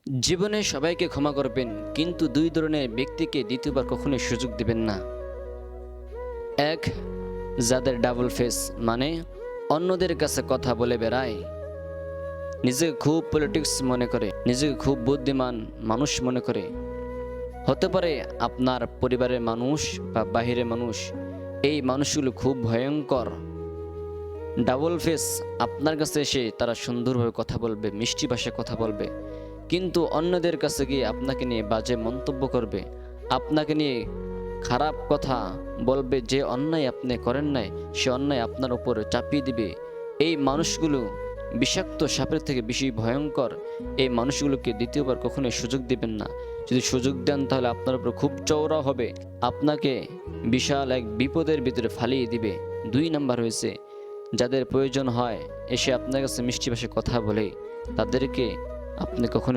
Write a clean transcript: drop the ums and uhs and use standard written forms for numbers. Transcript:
জীবনে সবাইকে ক্ষমা করবেন, কিন্তু দুই ধরনের ব্যক্তিকে দ্বিতীয়বার কখনোই সুযোগ দিবেন না। এক, যাদের ডাবল ফেস, মানে অন্যদের কাছে কথা বলে বেড়ায়, নিজেকে খুব পলিটিক্স মনে করে, নিজেকে খুব বুদ্ধিমান মানুষ মনে করে। হতে পারে আপনার পরিবারের মানুষ বা বাহিরের মানুষ, এই মানুষগুলো খুব ভয়ঙ্কর। ডাবল ফেস, আপনার কাছে এসে তারা সুন্দরভাবে কথা বলবে, মিষ্টি ভাষায় কথা বলবে, কিন্তু অন্যদের কাছে গিয়ে আপনাকে নিয়ে বাজে মন্তব্য করবে, আপনাকে নিয়ে খারাপ কথা বলবে। যে অন্যায় আপনি করেন নাই সে অন্যায় আপনার উপরে চাপিয়ে দিবে। এই মানুষগুলো বিষাক্ত সাপের থেকে বেশি ভয়ঙ্কর। এই মানুষগুলোকে দ্বিতীয়বার কখনোই সুযোগ দিবেন না। যদি সুযোগ দেন তাহলে আপনার উপর খুব চওড়া হবে, আপনাকে বিশাল এক বিপদের ভিতরে ফালিয়ে দিবে। দুই নাম্বার হয়েছে, যাদের প্রয়োজন হয় এসে আপনার কাছে মিষ্টি ভাষায় কথা বলে, তাদেরকে আপনি কখনো